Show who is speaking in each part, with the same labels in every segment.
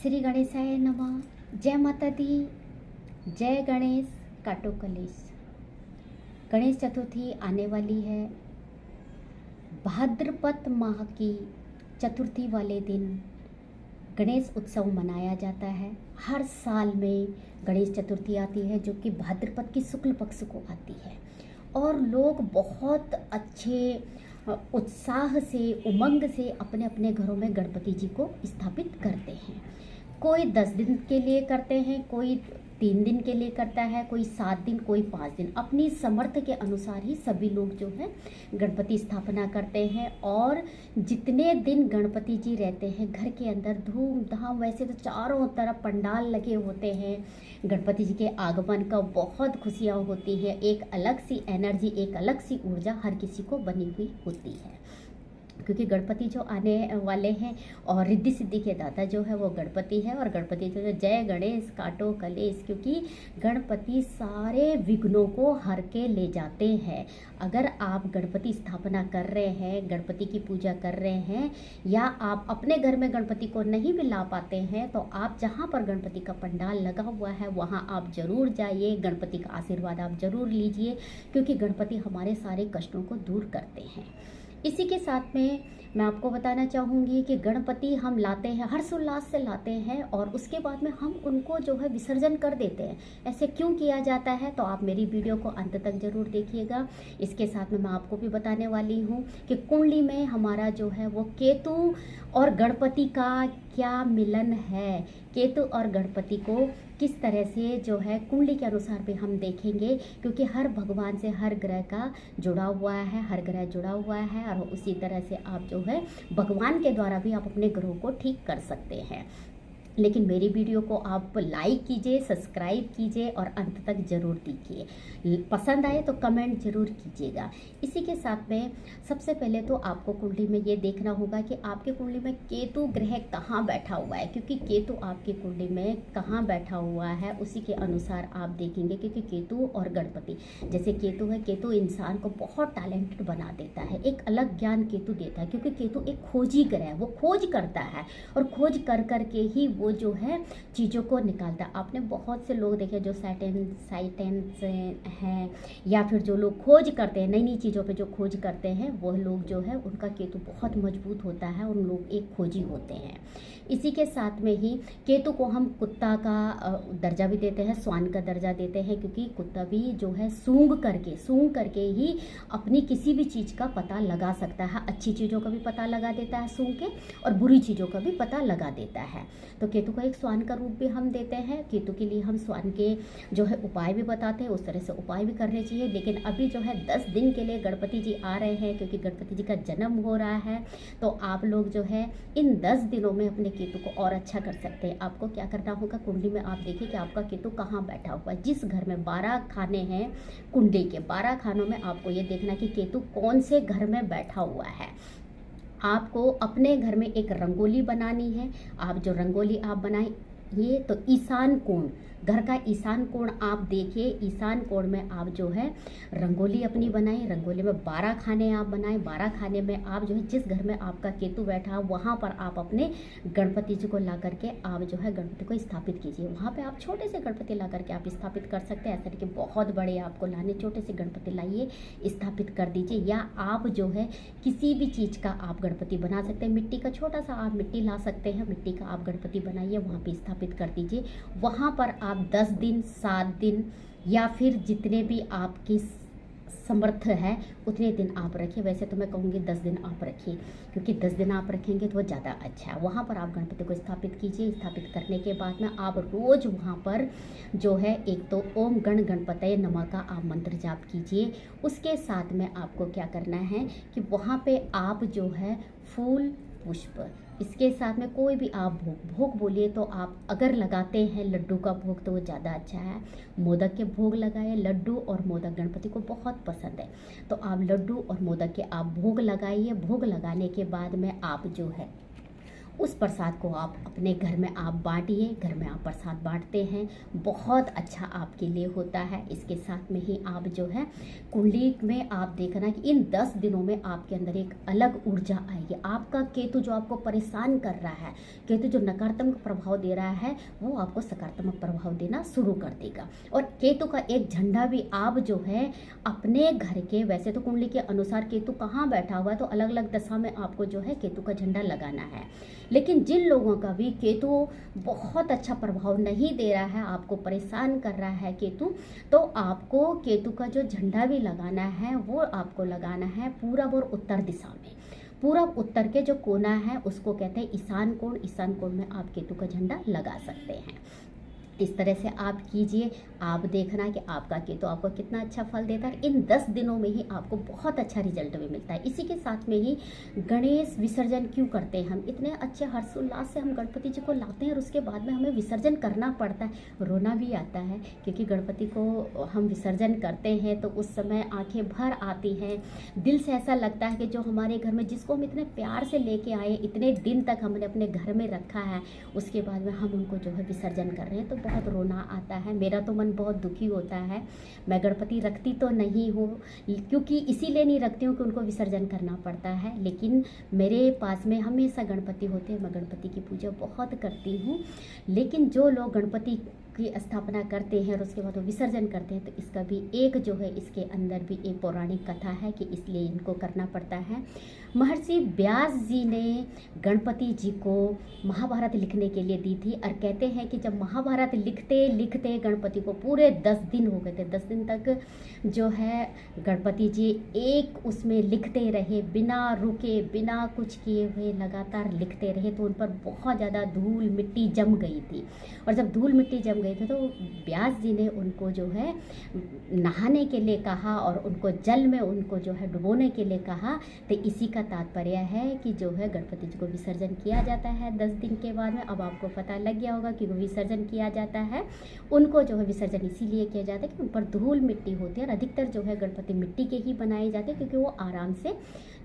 Speaker 1: श्री गणेशाय नमः। जय माता दी। जय गणेश काटो कलेश। गणेश चतुर्थी आने वाली है। भाद्रपद माह की चतुर्थी वाले दिन गणेश उत्सव मनाया जाता है। हर साल में गणेश चतुर्थी आती है जो कि भाद्रपद की शुक्ल पक्ष को आती है और लोग बहुत अच्छे उत्साह से उमंग से अपने अपने घरों में गणपति जी को स्थापित करते हैं। कोई 10 दिन के लिए करते हैं, कोई 3 दिन के लिए करता है, कोई 7 दिन, कोई 5 दिन। अपनी समर्थ के अनुसार ही सभी लोग जो है गणपति स्थापना करते हैं। और जितने दिन गणपति जी रहते हैं घर के अंदर धूमधाम, वैसे तो चारों तरफ पंडाल लगे होते हैं। गणपति जी के आगमन का बहुत खुशियाँ होती हैं। एक अलग सी एनर्जी, एक अलग सी ऊर्जा हर किसी को बनी हुई होती है, क्योंकि गणपति जो आने वाले हैं और रिद्धि सिद्धि के दाता जो है वो गणपति है। और गणपति जो है जय गणेश काटो कलेश, क्योंकि गणपति सारे विघ्नों को हर के ले जाते हैं। अगर आप गणपति स्थापना कर रहे हैं, गणपति की पूजा कर रहे हैं, या आप अपने घर में गणपति को नहीं भी ला पाते हैं, तो आप जहाँ पर गणपति का पंडाल लगा हुआ है वहाँ आप जरूर जाइए, गणपति का आशीर्वाद आप जरूर लीजिए, क्योंकि गणपति हमारे सारे कष्टों को दूर करते हैं। इसी के साथ में मैं आपको बताना चाहूँगी कि गणपति हम लाते हैं, हर्षोल्लास से लाते हैं और उसके बाद में हम उनको जो है विसर्जन कर देते हैं। ऐसे क्यों किया जाता है, तो आप मेरी वीडियो को अंत तक जरूर देखिएगा। इसके साथ में मैं आपको भी बताने वाली हूँ कि कुंडली में हमारा जो है वो केतु और गणपति का क्या मिलन है। केतु और गणपति को किस तरह से जो है कुंडली के अनुसार भी हम देखेंगे, क्योंकि हर भगवान से हर ग्रह का जुड़ा हुआ है, हर ग्रह जुड़ा हुआ है। और उसी तरह से आप जो है भगवान के द्वारा भी आप अपने ग्रहों को ठीक कर सकते हैं। लेकिन मेरी वीडियो को आप लाइक कीजिए, सब्सक्राइब कीजिए और अंत तक जरूर देखिए। पसंद आए तो कमेंट जरूर कीजिएगा। इसी के साथ में सबसे पहले तो आपको कुंडली में ये देखना होगा कि आपके कुंडली में केतु ग्रह कहाँ बैठा हुआ है, क्योंकि केतु आपकी कुंडली में कहाँ बैठा हुआ है उसी के अनुसार आप देखेंगे। क्योंकि केतु और गणपति, जैसे केतु है, केतु इंसान को बहुत टैलेंटेड बना देता है, एक अलग ज्ञान केतु देता है, क्योंकि केतु एक खोजी ग्रह है, वो खोज करता है और खोज कर करके ही वो जो है चीज़ों को निकालता है। आपने बहुत से लोग देखे जो साइटेंस हैं, या फिर जो लोग खोज करते हैं, नई नई चीज़ों पे जो खोज करते हैं, वह लोग जो है उनका केतु बहुत मजबूत होता है, उन लोग एक खोजी होते हैं। इसी के साथ में ही केतु को हम कुत्ता का दर्जा भी देते हैं, श्वान का दर्जा देते हैं, क्योंकि कुत्ता भी जो है सूंघ करके ही अपनी किसी भी चीज़ का पता लगा सकता है। अच्छी चीज़ों का भी पता लगा देता है सूंघ के, और बुरी चीज़ों का भी पता लगा देता है। तो केतु को एक श्वान का रूप भी हम देते हैं। केतु के लिए हम श्वान के जो है उपाय भी बताते हैं, उस तरह से उपाय भी करने चाहिए। लेकिन अभी जो है 10 दिन के लिए गणपति जी आ रहे हैं, क्योंकि गणपति जी का जन्म हो रहा है, तो आप लोग जो है इन 10 दिनों में अपने केतु को और अच्छा कर सकते हैं। आपको क्या करना होगा, कुंडली में आप देखिए कि आपका केतु कहाँ बैठा हुआ है। जिस घर में 12 खाने हैं, कुंडली के 12 खानों में आपको ये देखना कि केतु कौन से घर में बैठा हुआ है। आपको अपने घर में एक रंगोली बनानी है। आप जो रंगोली आप बनाइए तो ईशान कोण, घर का ईशान कोण आप देखिए। ईशान कोण में आप जो है रंगोली अपनी बनाएं। रंगोली में 12 खाने आप बनाएं। 12 खाने में आप जो है जिस घर में आपका केतु बैठा वहाँ पर आप अपने गणपति जी को ला करके आप जो है गणपति को स्थापित कीजिए। वहाँ पे आप छोटे से गणपति ला करके आप स्थापित कर सकते हैं। ऐसा नहीं कि बहुत बड़े आपको लाने, छोटे से गणपति लाइए, स्थापित कर दीजिए। या आप जो है किसी भी चीज़ का आप गणपति बना सकते हैं। मिट्टी का छोटा सा आप मिट्टी ला सकते हैं, मिट्टी का आप गणपति बनाइए, वहाँ पर स्थापित कर दीजिए। वहाँ पर आप 10 दिन, 7 दिन, या फिर जितने भी आपकी समर्थ है उतने दिन आप रखिए। वैसे तो मैं कहूँगी 10 दिन आप रखिए, क्योंकि 10 दिन आप रखेंगे तो वो ज़्यादा अच्छा है। वहाँ पर आप गणपति को स्थापित कीजिए। स्थापित करने के बाद में आप रोज़ वहाँ पर जो है एक तो ओम गण गणपतये नमः का आप मंत्र जाप कीजिए। उसके साथ में आपको क्या करना है कि वहाँ पे आप जो है फूल, पुष्प, इसके साथ में कोई भी आप भोग बोलिए तो आप अगर लगाते हैं लड्डू का भोग तो वो ज़्यादा अच्छा है। मोदक के भोग लगाए। लड्डू और मोदक गणपति को बहुत पसंद है, तो आप लड्डू और मोदक के आप भोग लगाइए। भोग लगाने के बाद में आप जो है उस प्रसाद को आप अपने घर में आप बांटिए। घर में आप प्रसाद बांटते हैं, बहुत अच्छा आपके लिए होता है। इसके साथ में ही आप जो है कुंडली में आप देखना कि इन 10 दिनों में आपके अंदर एक अलग ऊर्जा आएगी। आपका केतु जो आपको परेशान कर रहा है, केतु जो नकारात्मक प्रभाव दे रहा है, वो आपको सकारात्मक प्रभाव देना शुरू कर देगा। और केतु का एक झंडा भी आप जो है अपने घर के, वैसे तो कुंडली के अनुसार केतु कहाँ बैठा हुआ है तो अलग अलग दशा में आपको जो है केतु का झंडा लगाना है। लेकिन जिन लोगों का भी केतु बहुत अच्छा प्रभाव नहीं दे रहा है, आपको परेशान कर रहा है केतु, तो आपको केतु का जो झंडा भी लगाना है वो आपको लगाना है पूरब और उत्तर दिशा में। पूरब उत्तर के जो कोना है उसको कहते हैं ईशान कोण। ईशान कोण में आप केतु का झंडा लगा सकते हैं। इस तरह से आप कीजिए, आप देखना कि आपका केतु आपको कितना अच्छा फल देता है। इन 10 दिनों में ही आपको बहुत अच्छा रिजल्ट भी मिलता है। इसी के साथ में ही गणेश विसर्जन क्यों करते हैं हम, इतने अच्छे हर्षोल्लास से हम गणपति जी को लाते हैं और उसके बाद में हमें विसर्जन करना पड़ता है, रोना भी आता है, क्योंकि गणपति को हम विसर्जन करते हैं तो उस समय आंखें भर आती हैं, दिल से ऐसा लगता है कि जो हमारे घर में, जिसको हम इतने प्यार से लेके आए, इतने दिन तक हमने अपने घर में रखा है, उसके बाद में हम उनको जो है विसर्जन कर रहे हैं तो बहुत रोना आता है। मेरा तो मन बहुत दुखी होता है। मैं गणपति रखती तो नहीं हूँ, क्योंकि इसीलिए नहीं रखती हूँ कि उनको विसर्जन करना पड़ता है, लेकिन मेरे पास में हमेशा गणपति होते हैं। मैं गणपति की पूजा बहुत करती हूँ। लेकिन जो लोग गणपति की स्थापना करते हैं और उसके बाद वो विसर्जन करते हैं, तो इसका भी एक जो है, इसके अंदर भी एक पौराणिक कथा है कि इसलिए इनको करना पड़ता है। महर्षि व्यास जी ने गणपति जी को महाभारत लिखने के लिए दी थी, और कहते हैं कि जब महाभारत लिखते लिखते गणपति को पूरे 10 दिन हो गए थे, 10 दिन तक जो है गणपति जी एक उसमें लिखते रहे, बिना रुके, बिना कुछ किए हुए लगातार लिखते रहे, तो उन पर बहुत ज़्यादा धूल मिट्टी जम गई थी। और जब धूल मिट्टी जम गई थी तो व्यास जी ने उनको जो है नहाने के लिए कहा और उनको जल में उनको जो है डुबोने के लिए कहा। तो इसी का तात्पर्य है कि जो है गणपति जी को विसर्जन किया जाता है 10 दिन के बाद में। अब आपको पता लग गया होगा कि वो विसर्जन किया जाता है, उनको जो है विसर्जन इसीलिए किया जाता है कि उन पर धूल मिट्टी होती है, और अधिकतर जो है गणपति मिट्टी के ही बनाए जाते हैं, क्योंकि वो आराम से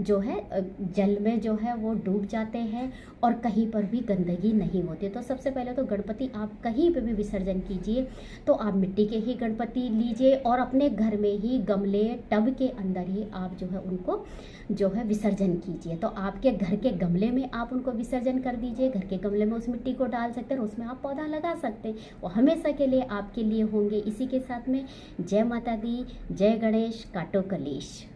Speaker 1: जो है जल में जो है वो डूब जाते हैं और कहीं पर भी गंदगी नहीं होती। तो सबसे पहले तो गणपति आप कहीं पे भी विसर्जन कीजिए तो आप मिट्टी के ही गणपति लीजिए, और अपने घर में ही गमले टब के अंदर ही आप जो है उनको जो है विसर्जन कीजिए। तो आपके घर के गमले में आप उनको विसर्जन कर दीजिए। घर के गमले में उस मिट्टी को डाल सकते हैं और उसमें आप पौधा लगा सकते हैं, वो हमेशा के लिए आपके लिए होंगे। इसी के साथ में जय माता दी, जय गणेश, काटो कलेश।